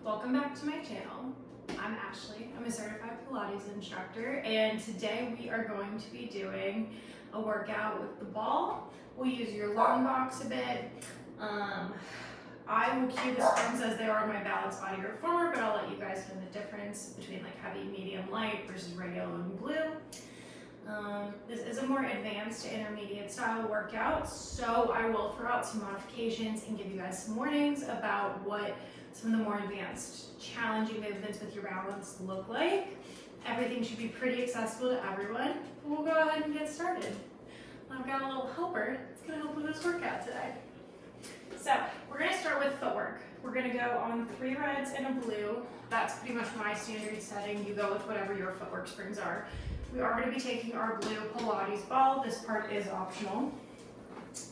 Welcome back to my channel. I'm Ashley. I'm a certified Pilates instructor, and today we are going to be doing a workout with the ball. We'll use your long box a bit. I will cue the springs as they are on my balanced body reformer, but I'll let you guys know the difference between like heavy, medium, light versus red, yellow, and blue. This is a more advanced to intermediate style workout, so I will throw out some modifications and give you guys some warnings about what some of the more advanced, challenging movements with your balance look like. Everything should be pretty accessible to everyone. We'll go ahead and get started. I've got a little helper that's going to help with this workout today. So we're going to start with footwork. We're going to go on 3 reds and a blue. That's pretty much my standard setting. You go with whatever your footwork springs are. We are going to be taking our blue Pilates ball. This part is optional.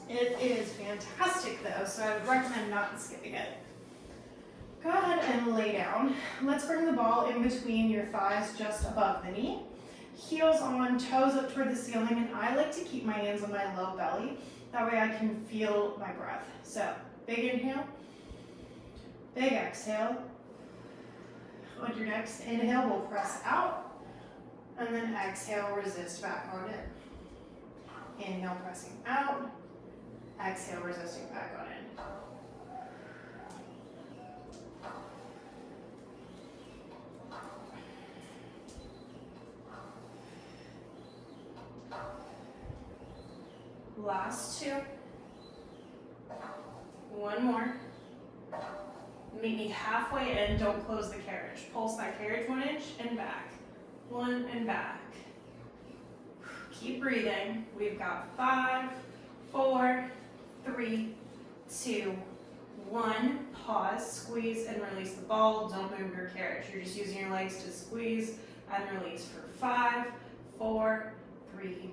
It is fantastic though, so I would recommend not skipping it. Go ahead and lay down. Let's bring the ball in between your thighs just above the knee. Heels on, toes up toward the ceiling, and I like to keep my hands on my low belly. That way I can feel my breath. So, big inhale, big exhale. On your next inhale, we'll press out, and then exhale, resist back on it. Inhale, pressing out, exhale, resisting back on it. Last 2. One more. Meet me halfway in, don't close the carriage. Pulse that carriage 1 inch and back. 1 and back. Keep breathing. We've got 5, 4, 3, 2, 1. Pause, squeeze, and release the ball. Don't move your carriage. You're just using your legs to squeeze and release for 5, 4, 3,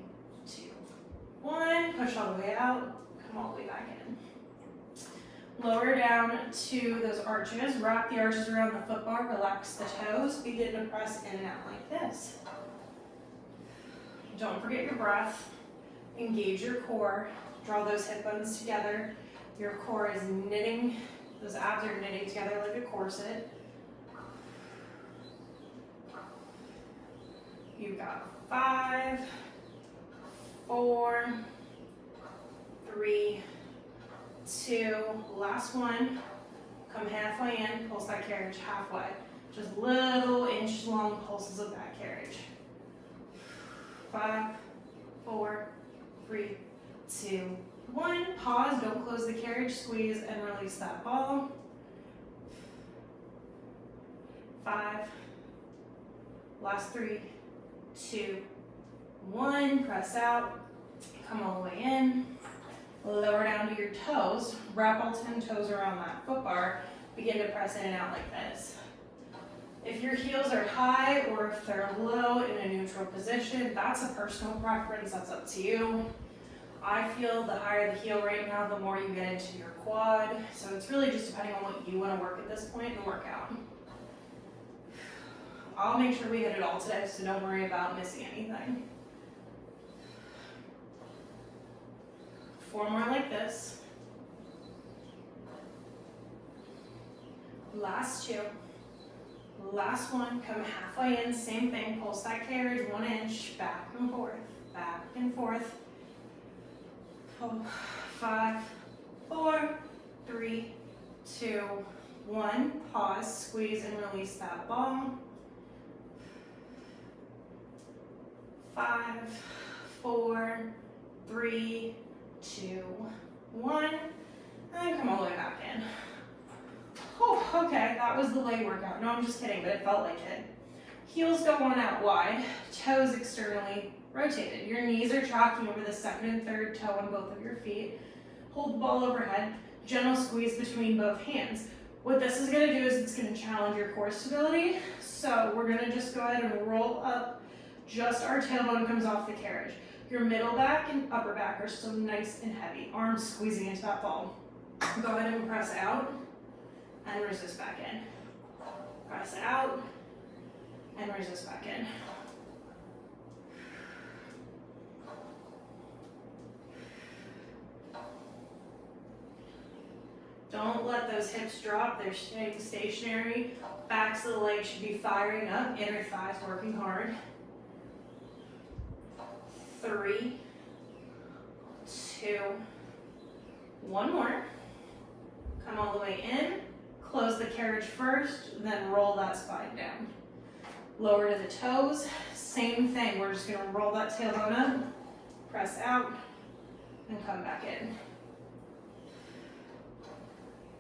2, 1. Push all the way out. Come all the way back in. Lower down to those arches. Wrap the arches around the foot bar. Relax the toes. Begin to press in and out like this. Don't forget your breath. Engage your core. Draw those hip bones together. Your core is knitting. Those abs are knitting together like a corset. You've got 5, 4, 3, 2, last 1. Come halfway in, pulse that carriage halfway. Just little inch long pulses of that carriage. 5, 4, 3, 2, 1. Pause, don't close the carriage, squeeze and release that ball. 5, last 3, 2, 1. Press out, come all the way in. Lower down to your toes, wrap all 10 toes around that foot bar, begin to press in and out like this. If your heels are high or if they're low in a neutral position, that's a personal preference, that's up to you. I feel the higher the heel right now, the more you get into your quad, so it's really just depending on what you want to work at this point in the workout. I'll make sure we hit it all today, so don't worry about missing anything. 4 more like this. Last 2. Last 1. Come halfway in. Same thing. Pulse that carriage 1 inch. Back and forth. Back and forth. 5, 4, 3, 2, 1. Pause. Squeeze and release that ball. 5, 4, 3, 2, 1, and come all the way back in. Oh, okay, that was the leg workout. No, I'm just kidding, but it felt like it. Heels go on out wide, toes externally rotated. Your knees are tracking over the second and third toe on both of your feet. Hold the ball overhead, gentle squeeze between both hands. What this is gonna do is it's gonna challenge your core stability. So we're gonna just go ahead and roll up, just our tailbone comes off the carriage. Your middle back and upper back are still nice and heavy. Arms squeezing into that ball. Go ahead and press out and resist back in. Press out and resist back in. Don't let those hips drop. They're staying stationary. Backs of the legs should be firing up. Inner thighs working hard. 3, 2, 1 more. Come all the way in. Close the carriage first, then roll that spine down. Lower to the toes. Same thing. We're just going to roll that tailbone up, press out, and come back in.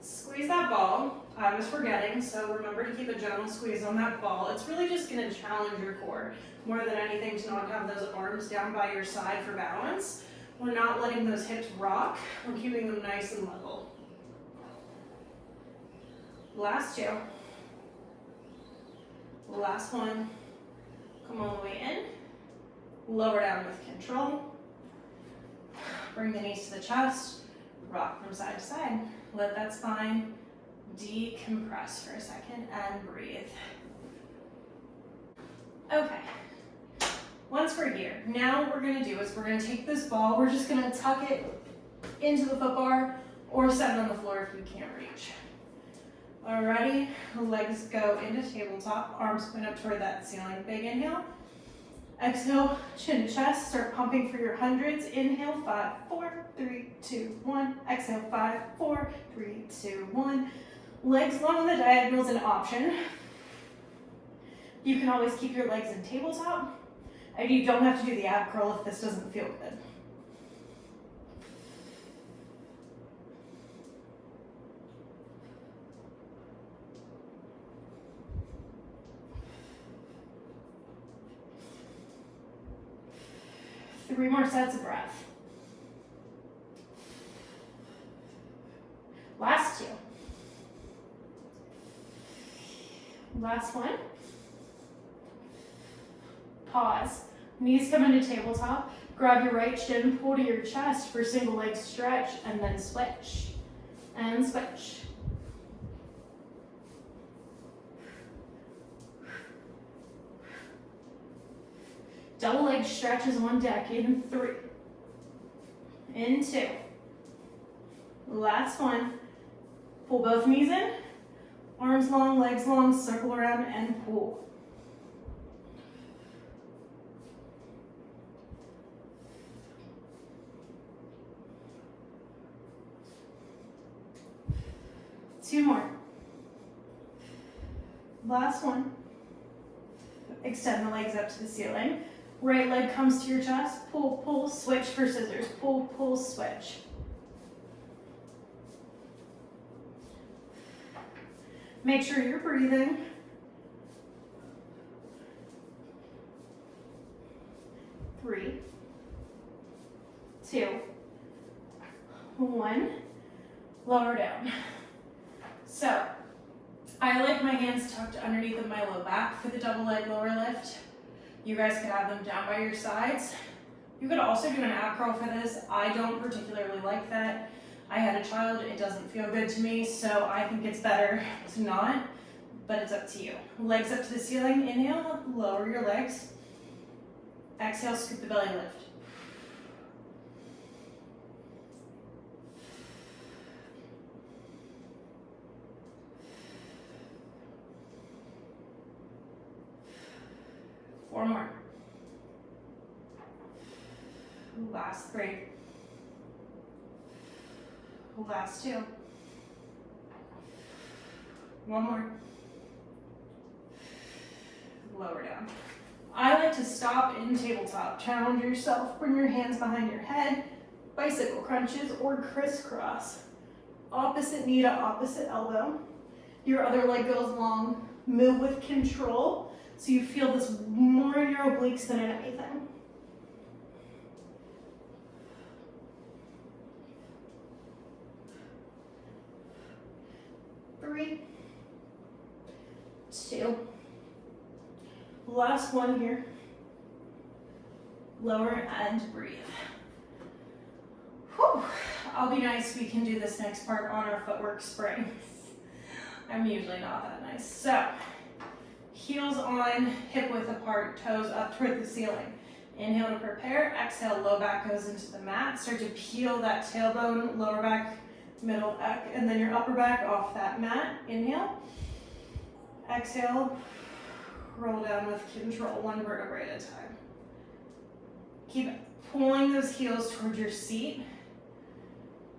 Squeeze that ball. I was forgetting, so remember to keep a gentle squeeze on that ball. It's really just going to challenge your core more than anything to not have those arms down by your side for balance. We're not letting those hips rock. We're keeping them nice and level. Last 2. Last one. Come all the way in. Lower down with control. Bring the knees to the chest. Rock from side to side. Let that spine decompress for a second and breathe. Okay. Once we're here, now what we're going to do is we're going to take this ball, we're just going to tuck it into the foot bar or set it on the floor if you can't reach. Alrighty, legs go into tabletop, arms point up toward that ceiling. Big inhale. Exhale, chin to chest, start pumping for your hundreds. Inhale, 5, 4, 3, 2, 1. Exhale, 5, 4, 3, 2, 1. Legs long on the diagonal is an option. You can always keep your legs in tabletop, and you don't have to do the ab curl if this doesn't feel good. Three more sets of breath. Last 2. Last one. Pause. Knees come into tabletop. Grab your right shin, pull to your chest for single leg stretch, and then switch. And switch. Double leg stretches on deck in 3. In 2. Last one. Pull both knees in. Arms long, legs long, circle around and pull. Two more. Last one. Extend the legs up to the ceiling. Right leg comes to your chest. Pull, pull, switch for scissors. Pull, pull, switch. Make sure you're breathing. Three, 2, 1. Lower down. So, I like my hands tucked underneath of my low back for the double leg lower lift. You guys could have them down by your sides. You could also do an ab curl for this. I don't particularly like that. I had a child, it doesn't feel good to me, so I think it's better to not, but it's up to you. Legs up to the ceiling, inhale, lower your legs. Exhale, scoop the belly lift. Four more. Last 3. Last 2. One more. Lower down. I like to stop in tabletop. Challenge yourself. Bring your hands behind your head. Bicycle crunches or crisscross. Opposite knee to opposite elbow. Your other leg goes long. Move with control so you feel this more in your obliques than in anything. Three, 2. Last one here. Lower and breathe. Whew. I'll be nice, we can do this next part on our footwork springs. I'm usually not that nice. So, heels on, hip width apart, toes up toward the ceiling. Inhale to prepare, exhale, low back goes into the mat. Start to peel that tailbone, lower back middle back, and then your upper back off that mat. Inhale. Exhale. Roll down with control, one vertebrae at a time. Keep pulling those heels towards your seat.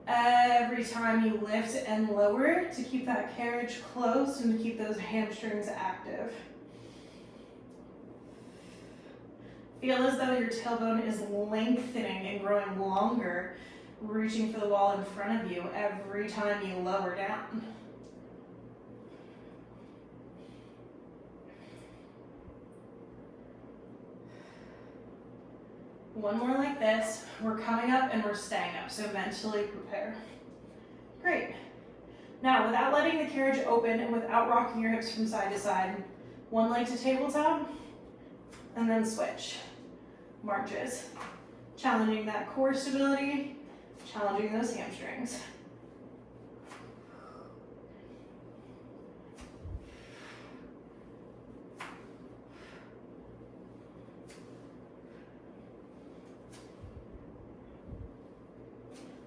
Every time you lift and lower to keep that carriage closed and to keep those hamstrings active. Feel as though your tailbone is lengthening and growing longer, reaching for the wall in front of you every time you lower down. One more like this. We're coming up and we're staying up, so mentally prepare. Great. Now, without letting the carriage open and without rocking your hips from side to side, one leg to tabletop, and then switch. Marches. Challenging that core stability, challenging those hamstrings.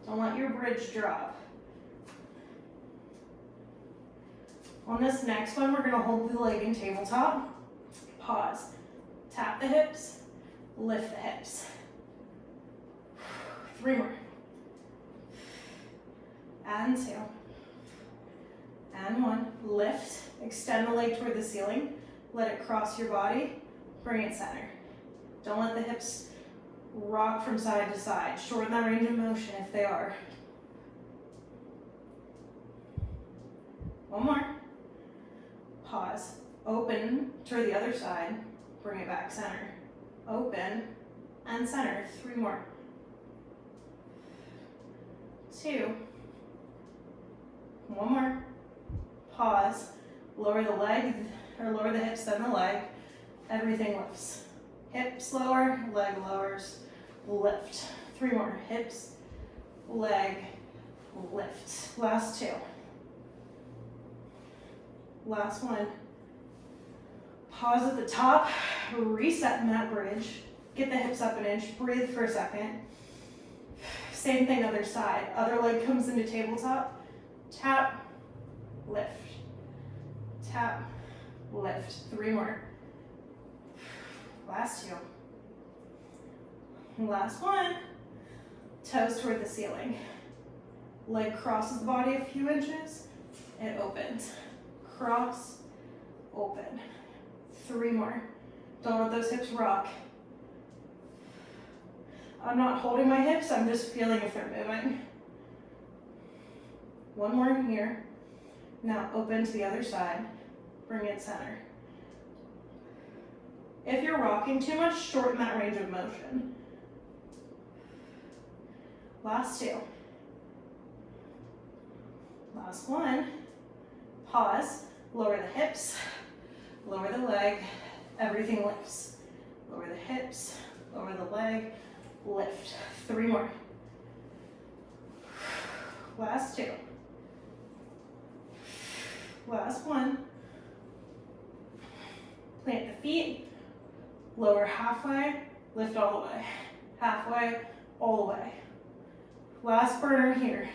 Don't let your bridge drop. On this next one, we're gonna hold the leg in tabletop. Pause. Tap the hips, lift the hips. 3 more. And 2. And 1. Lift, extend the leg toward the ceiling. Let it cross your body, bring it center. Don't let the hips rock from side to side. Shorten that range of motion if they are. 1 more. Pause. Open toward the other side. Bring it back center. Open and center. 3 more. 2. 1 more. Pause. Lower the leg, or lower the hips, then the leg. Everything lifts. Hips lower, leg lowers, lift. 3 more. Hips, leg, lift. Last 2. Last 1. Pause at the top, reset in that bridge. Get the hips up an inch, breathe for a second. Same thing other side. Other leg comes into tabletop. Tap, lift. Tap, lift. 3 more. Last 2. Last 1. Toes toward the ceiling. Leg crosses the body a few inches. It opens. Cross, open. 3 more. Don't let those hips rock. I'm not holding my hips, I'm just feeling if they're moving. 1 more here. Now open to the other side. Bring it center. If you're rocking too much, shorten that range of motion. Last 2. Last 1. Pause. Lower the hips. Lower the leg. Everything lifts. Lower the hips. Lower the leg. Lift. 3 more. Last 2. Last 1. Plant the feet. Lower halfway. Lift all the way. Halfway. All the way. Last burner here.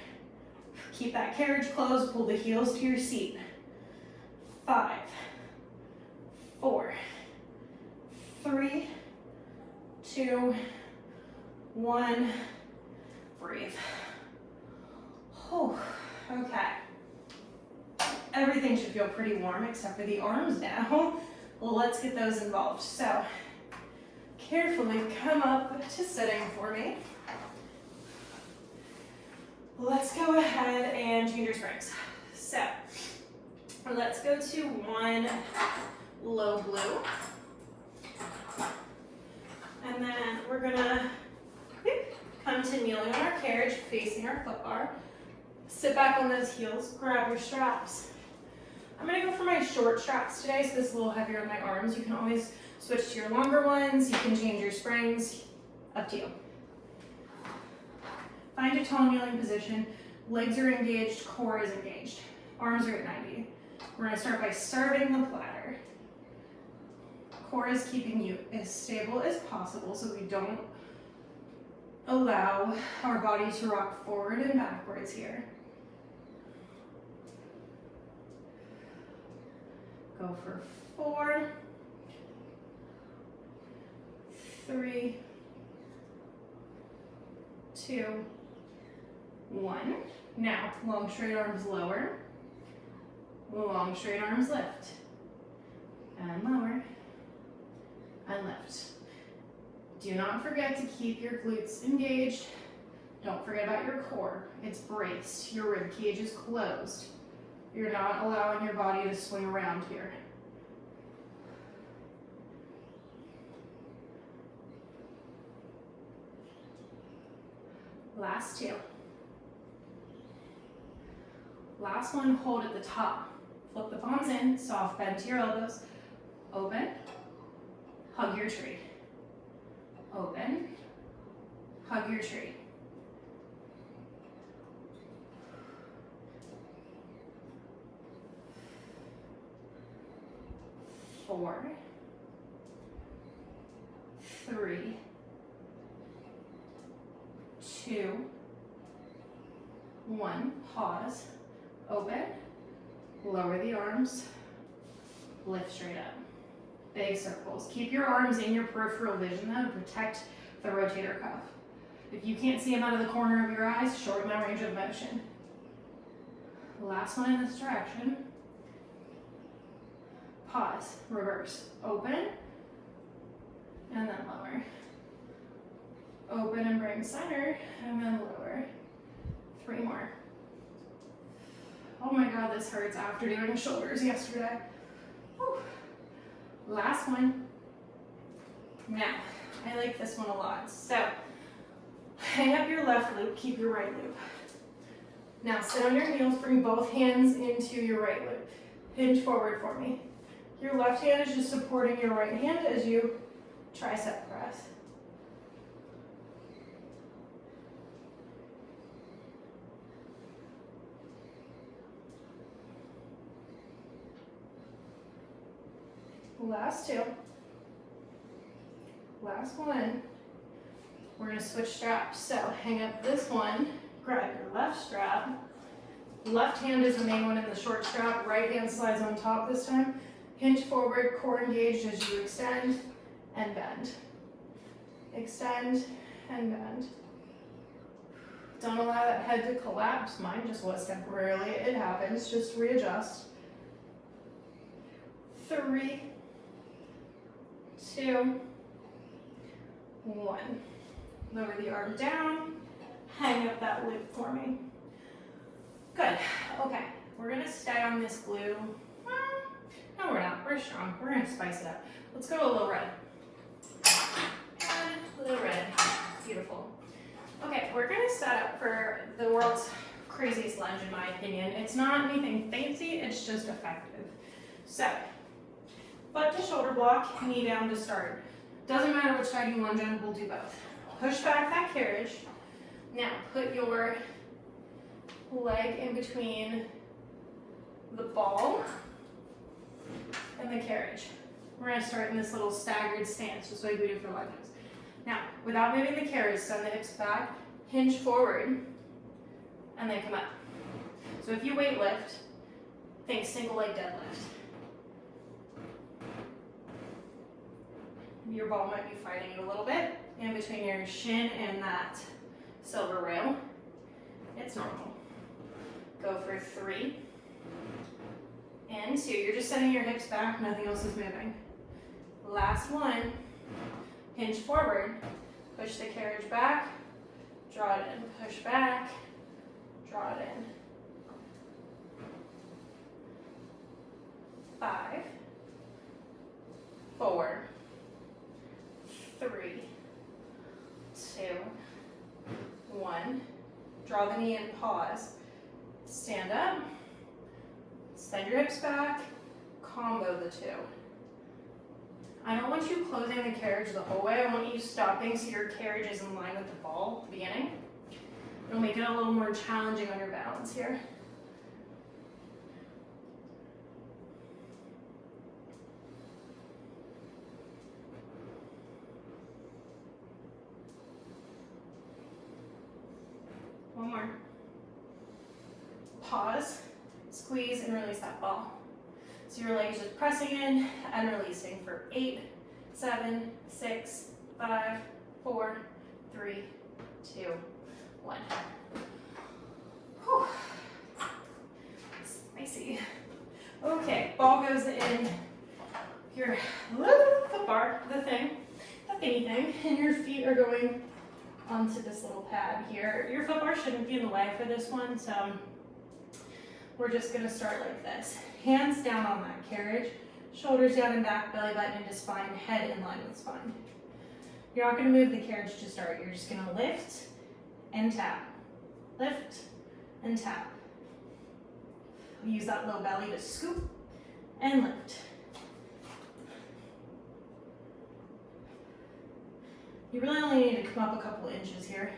Keep that carriage closed. Pull the heels to your seat. 5, 4, 3, 2, 1. Breathe. Oh, okay. Everything should feel pretty warm except for the arms now. Well, let's get those involved. So, carefully come up to sitting for me. Let's go ahead and change your springs. So, let's go to 1 low blue. And then we're gonna come to kneeling on our carriage, facing our foot bar. Sit back on those heels, grab your straps. I'm gonna go for my short straps today, so this is a little heavier on my arms. You can always switch to your longer ones. You can change your springs, up to you. Find a tall kneeling position. Legs are engaged, core is engaged. Arms are at 90. We're gonna start by starting the platter. Core is keeping you as stable as possible so we don't allow our body to rock forward and backwards here. Go for 4, 3, 2, 1. Now, long straight arms lower. Long straight arms lift. And lower. And lift. Do not forget to keep your glutes engaged. Don't forget about your core. It's braced. Your rib cage is closed. You're not allowing your body to swing around here. Last 2. Last one, hold at the top. Flip the palms in, soft bend to your elbows. Open, hug your tree. Open, hug your tree. 4, 3, 2, 1. Pause. Open. Lower the arms. Lift straight up. Big circles. Keep your arms in your peripheral vision though to protect the rotator cuff. If you can't see them out of the corner of your eyes, shorten that range of motion. Last one in this direction. Pause. Reverse. Open. And then lower. Open and bring center, and then lower. 3 more. Oh my God, this hurts after doing shoulders yesterday. Whew. Last one. Now, I like this one a lot. So, hang up your left loop, keep your right loop. Now, sit on your heels, bring both hands into your right loop. Hinge forward for me. Your left hand is just supporting your right hand as you tricep press. Last 2. Last one. We're going to switch straps. So hang up this one, grab your left strap. Left hand is the main one in the short strap. Right hand slides on top this time. Hinge forward, core engaged as you extend and bend. Extend and bend. Don't allow that head to collapse. Mine just was temporarily. It happens. Just readjust. 3, 2, 1. Lower the arm down. Hang up that loop for me. Good. Okay. We're going to stay on this glue. No, we're not. We're strong. We're going to spice it up. Let's go a little red. And a little red. Beautiful. Okay, we're going to set up for the world's craziest lunge, in my opinion. It's not anything fancy. It's just effective. So, foot to shoulder block, knee down to start. Doesn't matter which side you lunge on, we'll do both. Push back that carriage. Now, put your leg in between the ball and the carriage. We're going to start in this little staggered stance, just like we do for lunges. Now, without moving the carriage, send the hips back, hinge forward, and then come up. So if you weight lift, think single leg deadlift. Your ball might be fighting you a little bit in between your shin and that silver rail. It's normal. Go for 3 and 2. You're just sending your hips back, nothing else is moving. Last one, hinge forward, push the carriage back, draw it in, push back, draw it in. 5, 4, 3, 2, 1. Draw the knee in, pause. Stand up, send your hips back, combo the 2. I don't want you closing the carriage the whole way. I want you stopping so your carriage is in line with the ball at the beginning. It'll make it a little more challenging on your balance here. One more. Pause, squeeze, and release that ball. So your leg is just pressing in and releasing for 8, 7, 6, 5, 4, 3, 2, 1. Whew. Spicy. Okay, ball goes in your foot bar, the thingy thing, and your feet are going onto this little pad here. Your foot bar shouldn't be in the way for this one, so we're just gonna start like this. Hands down on that carriage, shoulders down and back, belly button into spine, head in line with spine. You're not gonna move the carriage to start. You're just gonna lift and tap. Lift and tap. Use that low belly to scoop and lift. You really only need to come up a couple inches here.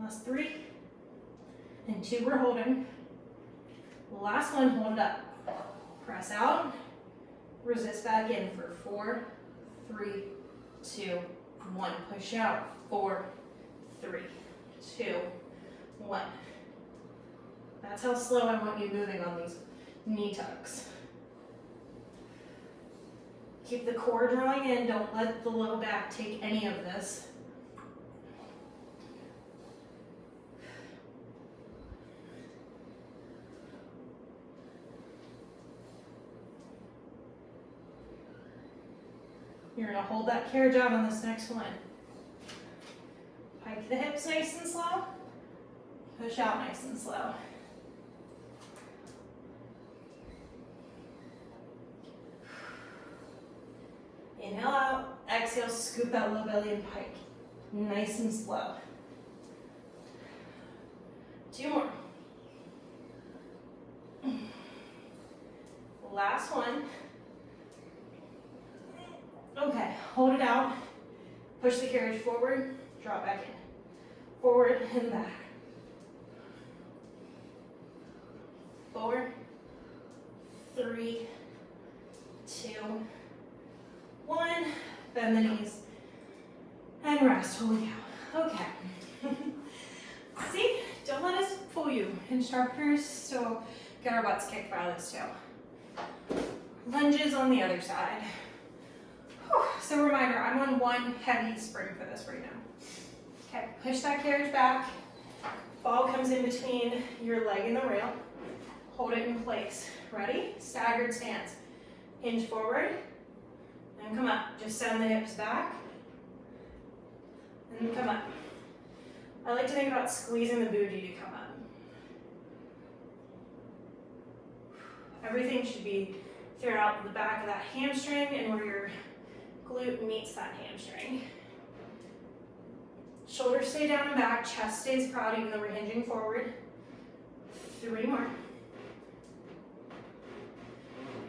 Last 3 and 2 we're holding. Last one, hold it up. Press out, resist back in for 4, 3, 2, 1. Push out, 4, 3, 2, 1. That's how slow I want you moving on these knee tucks. Keep the core drawing in, don't let the low back take any of this. You're gonna hold that carriage out on this next one. Pike the hips nice and slow. Push out nice and slow. Inhale out, exhale, scoop that low belly and pike. Nice and slow. 2 more. Last one. Okay, hold it out. Push the carriage forward, drop back in. Forward and back. 4, 3, 2, 1. Bend the knees and rest. Holy cow. Okay. See, don't let us fool you, instructors. So get our butts kicked by this too. Lunges on the other side. Whew. So reminder, I'm on one heavy spring for this right now. Okay, push that carriage back. Ball comes in between your leg and the rail. Hold it in place. Ready? Staggered stance. Hinge forward and come up. Just send the hips back and come up. I like to think about squeezing the booty to come up. Everything should be throughout the back of that hamstring and where your glute meets that hamstring. Shoulders stay down and back, chest stays proud even though we're hinging forward. 3 more.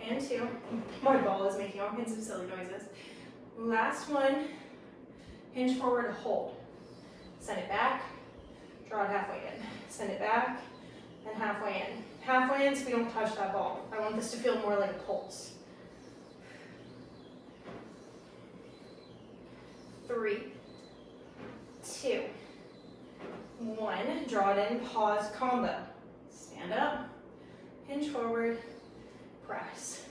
And 2. My ball is making all kinds of silly noises. Last one. Hinge forward, hold. Send it back, draw it halfway in. Send it back and halfway in. Halfway in so we don't touch that ball. I want this to feel more like a pulse. 3, 2, 1. Draw it in, pause, combo. Stand up, hinge forward, press.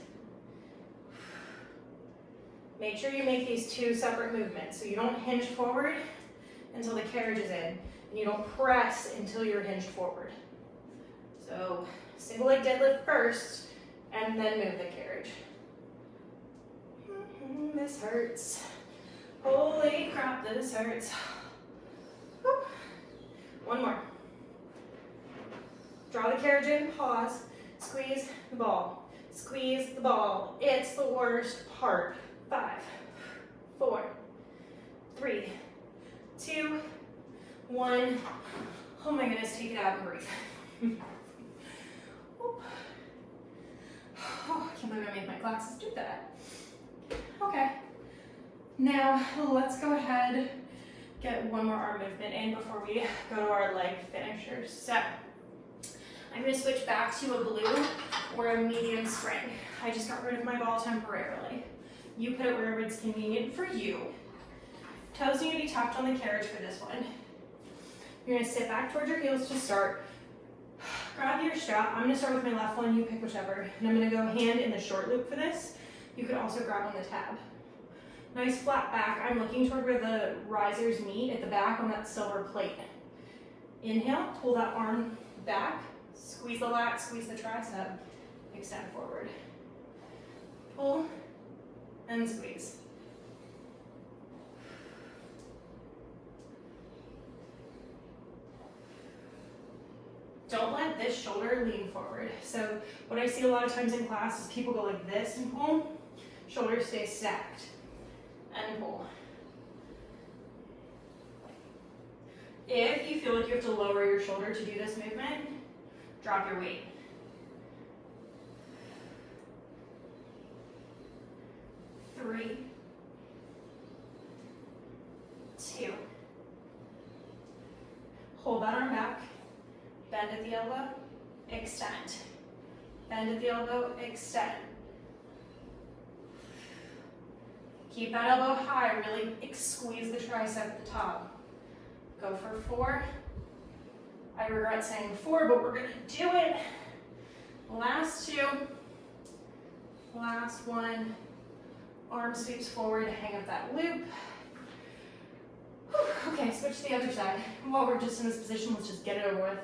Make sure you make these 2 separate movements. So you don't hinge forward until the carriage is in, and you don't press until you're hinged forward. So single leg deadlift first, and then move the carriage. This hurts. Holy crap, this hurts. Whew. 1 more. Draw the carriage in, pause, squeeze the ball. Squeeze the ball. It's the worst part. 5, 4, 3, 2, 1. Oh my goodness, take it out and breathe. Oh, I can't believe I made my glasses do that. Okay. Now, let's go ahead, get 1 more arm movement in before we go to our leg finishers. So, I'm going to switch back to a blue or a medium spring. I just got rid of my ball temporarily. You put it wherever it's convenient for you. Toes need to be tucked on the carriage for this one. You're going to sit back towards your heels to start. Grab your strap. I'm gonna start with my left one, you pick whichever. And I'm gonna go hand in the short loop for this. You could also grab on the tab. Nice flat back. I'm looking toward where the risers meet at the back on that silver plate. Inhale, pull that arm back, squeeze the lat, squeeze the tricep, extend forward. Pull and squeeze. Don't let this shoulder lean forward. So what I see a lot of times in class is people go like this and pull, shoulders stay stacked, and pull. If you feel like you have to lower your shoulder to do this movement, drop your weight. Three, two. Hold that arm back. Bend at the elbow, extend. Bend at the elbow, extend. Keep that elbow high, really squeeze the tricep at the top. Go for 4. I regret saying 4, but we're gonna do it. Last 2. Last 1. Arm sweeps forward, hang up that loop. Whew. Okay, switch to the other side. While we're just in this position, let's just get it over with.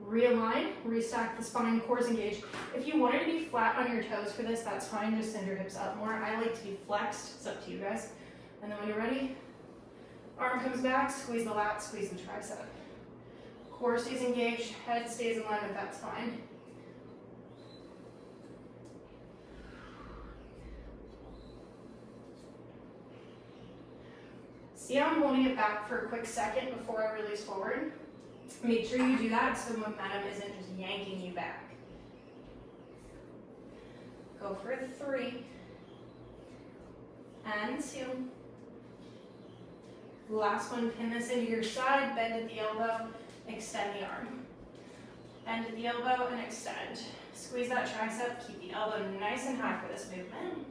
Realign, restack the spine, core's engaged. If you wanted to be flat on your toes for this, that's fine. Just send your hips up more. I like to be flexed. It's up to you guys. And then when you're ready, arm comes back, squeeze the lat, squeeze the tricep. Core stays engaged, head stays in alignment, that's fine. See how I'm holding it back for a quick second before I release forward? Make sure you do that so the momentum isn't just yanking you back. Go for 3 and 2. Last one, pin this into your side, bend at the elbow, extend the arm. Bend at the elbow and extend. Squeeze that tricep, keep the elbow nice and high for this movement.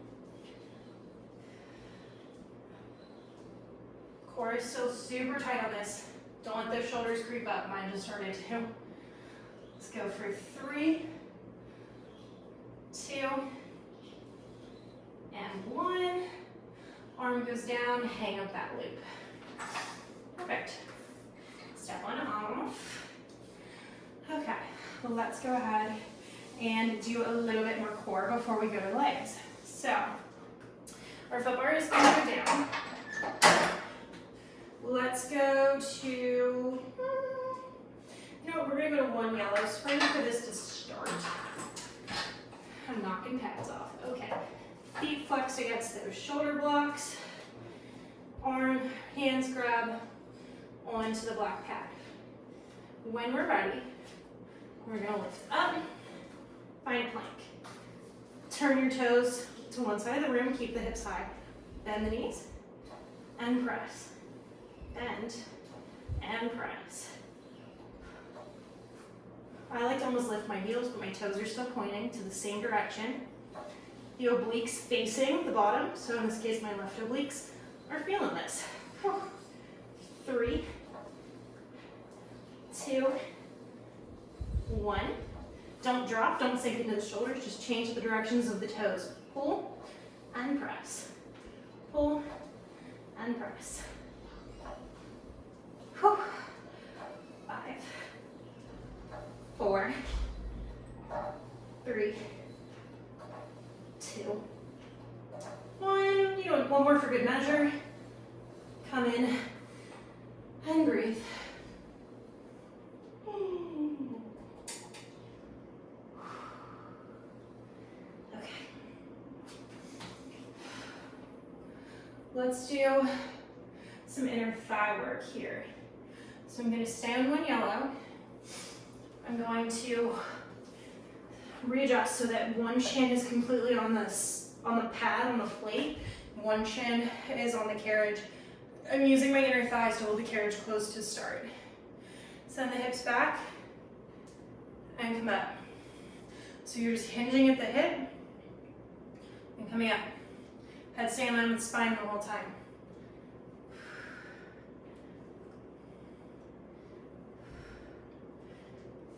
Core is still super tight on this. Don't let those shoulders creep up. Mine just started to. Let's go for 3, 2, and 1. Arm goes down, hang up that loop. Perfect. Step 1 off. Okay, well, let's go ahead and do a little bit more core before we go to legs. So, our foot bar is going to go down. Let's go to, you know what, we're going to go to 1 yellow spring for this to start. I'm knocking pads off. Okay. Feet flexed against those shoulder blocks. Arm, hands grab onto the black pad. When we're ready, we're going to lift up, find a plank. Turn your toes to one side of the room, keep the hips high. Bend the knees and press. Bend and press. I like to almost lift my heels, but my toes are still pointing to the same direction. The obliques facing the bottom, so in this case my left obliques are feeling this. 3, 2, 1. Don't drop, don't sink into the shoulders, just change the directions of the toes. Pull and press. Pull and press. 5, 4, 3, 2, 1. You know, one more for good measure. Come in and breathe. Okay. Let's do some inner thigh work here. So I'm going to stay on 1 yellow. I'm going to readjust so that one shin is completely on the pad, on the plate. One shin is on the carriage. I'm using my inner thighs to hold the carriage close to start. Send the hips back and come up. So you're just hinging at the hip and coming up. Head stay in line with the spine the whole time.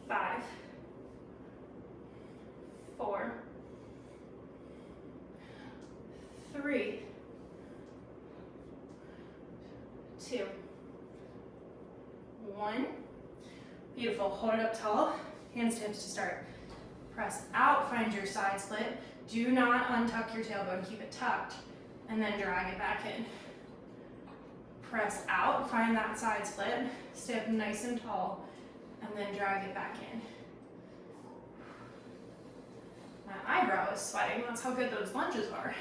5, hold it up tall, hands to hips to start. Press out, find your side split. Do not untuck your tailbone, keep it tucked, and then drag it back in. Press out, find that side split, stay up nice and tall, and then drag it back in. My eyebrow is sweating, that's how good those lunges are.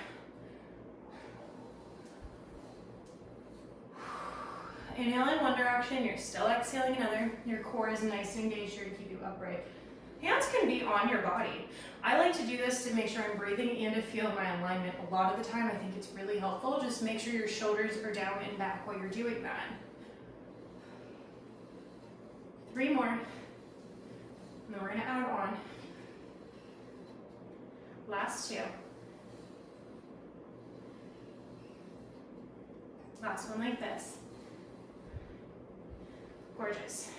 Inhale in one direction, you're still exhaling another. Your core is nice and engaged here to keep you upright. Hands can be on your body. I like to do this to make sure I'm breathing and to feel my alignment. A lot of the time, I think it's really helpful. Just make sure your shoulders are down and back while you're doing that. 3 more. And then we're gonna add on. Last 2. Last one like this. Gorgeous.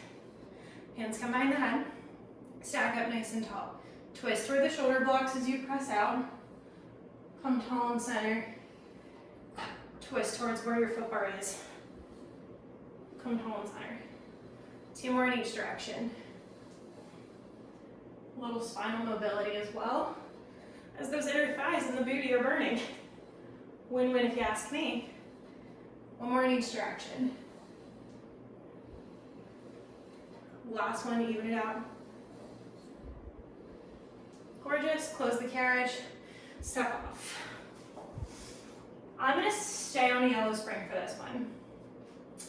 Hands come behind the head. Stack up nice and tall. Twist toward the shoulder blocks as you press out. Come tall and center. Twist towards where your foot bar is. Come tall and center. 2 more in each direction. A little spinal mobility as well, as those inner thighs and the booty are burning. Win-win if you ask me. 1 more in each direction. Last one, even it out. Gorgeous, close the carriage, step off. I'm gonna stay on a yellow spring for this one.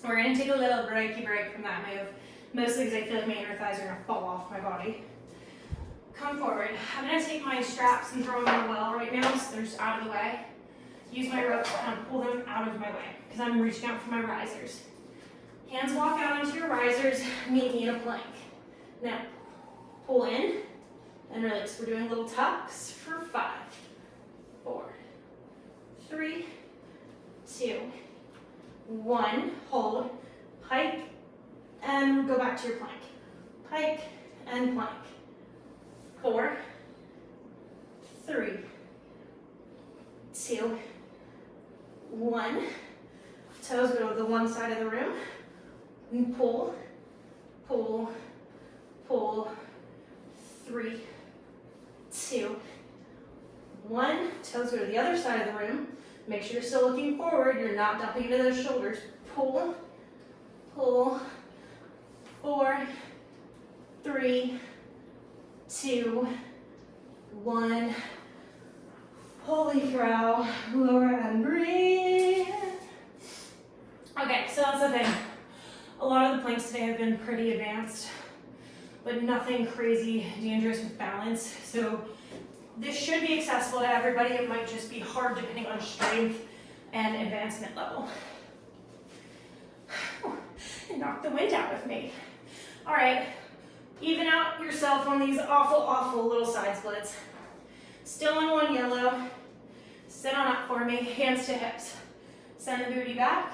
We're gonna take a little break from that move, mostly because I feel like my inner thighs are gonna fall off my body. Come forward. I'm gonna take my straps and throw them well right now so they're just out of the way. Use my rope and pull them out of my way because I'm reaching out for my risers. Hands walk out onto your risers, meet me in a plank. Now, pull in and release. We're doing little tucks for 5, 4, 3, 2, 1. Hold, pike, and go back to your plank. Pike and plank. 4, 3, 2, 1. Toes go to the one side of the room. And pull, pull, pull. 3, 2, 1. Toes go to the other side of the room. Make sure you're still looking forward. You're not dumping into those shoulders. Pull, pull. 4, 3, 2, 1. Holy cow. Lower and breathe. Okay, so that's the thing. A lot of the planks today have been pretty advanced, but nothing crazy dangerous with balance. So this should be accessible to everybody. It might just be hard depending on strength and advancement level. It knocked the wind out of me. All right, even out yourself on these awful, awful little side splits. Still in one yellow. Sit on up for me, hands to hips. Send the booty back,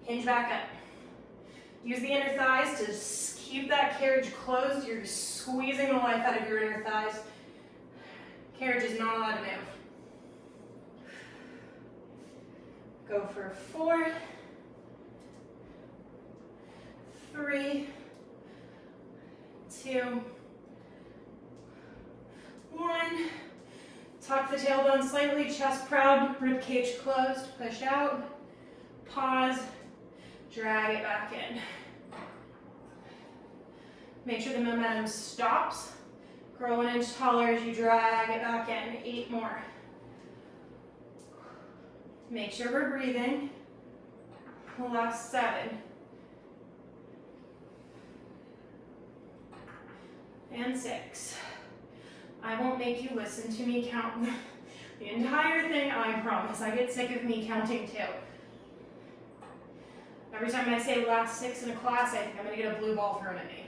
hinge back up. Use the inner thighs to keep that carriage closed. You're squeezing the life out of your inner thighs. Carriage is not allowed to move. Go for 4, 3, 2, 1. Tuck the tailbone slightly, chest proud, rib cage closed, push out, pause, drag it back in. Make sure the momentum stops. Grow 1 inch taller as you drag it back in. 8 more. Make sure we're breathing. The last 7. And 6. I won't make you listen to me count the entire thing, I promise. I get sick of me counting too. Every time I say last 6 in a class, I think I'm gonna get a blue ball thrown at me.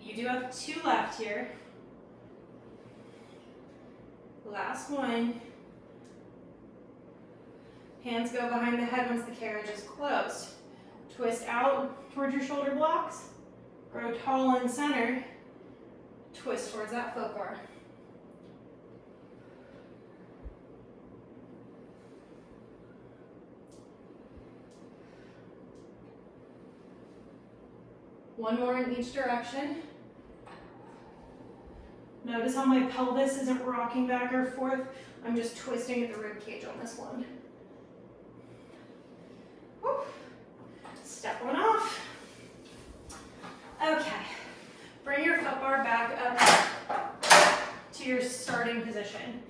You do have 2 left here. Last one. Hands go behind the head once the carriage is closed. Twist out towards your shoulder blocks. Grow tall in center. Twist towards that foot bar. One more in each direction. Notice how my pelvis isn't rocking back or forth. I'm just twisting at the rib cage on this one. Woo. Step one off. Okay. Bring your foot bar back up to your starting position.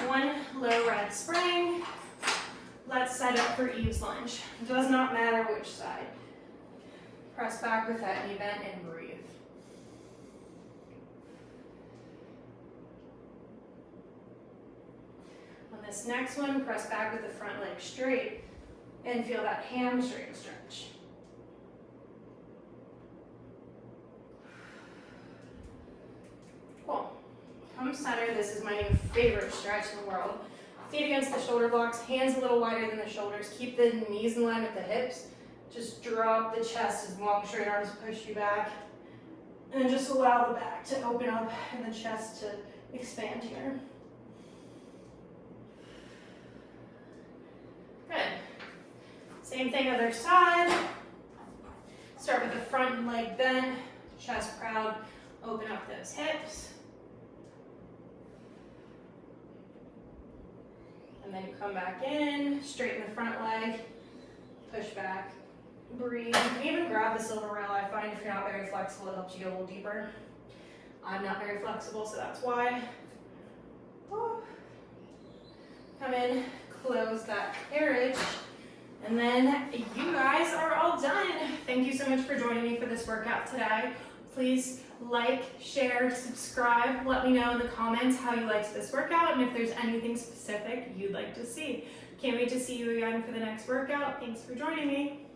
One low red spring. Let's set up for Eve's lunge. It does not matter which side. Press back with that knee bent and breathe. On this next one, press back with the front leg straight and feel that hamstring stretch. Cool. Come center. This is my new favorite stretch in the world. Feet against the shoulder blocks, hands a little wider than the shoulders. Keep the knees in line with the hips. Just drop the chest as long, straight arms push you back. And then just allow the back to open up and the chest to expand here. Good. Same thing other side. Start with the front leg bent, chest proud, open up those hips. And then come back in, straighten the front leg, push back, breathe. You can even grab the silver rail. I find if you're not very flexible, it helps you go a little deeper. I'm not very flexible, so that's why. Woo. Come in, close that carriage, and then you guys are all done. Thank you so much for joining me for this workout today. Please like, share, subscribe. Let me know in the comments how you liked this workout and if there's anything specific you'd like to see. Can't wait to see you again for the next workout. Thanks for joining me.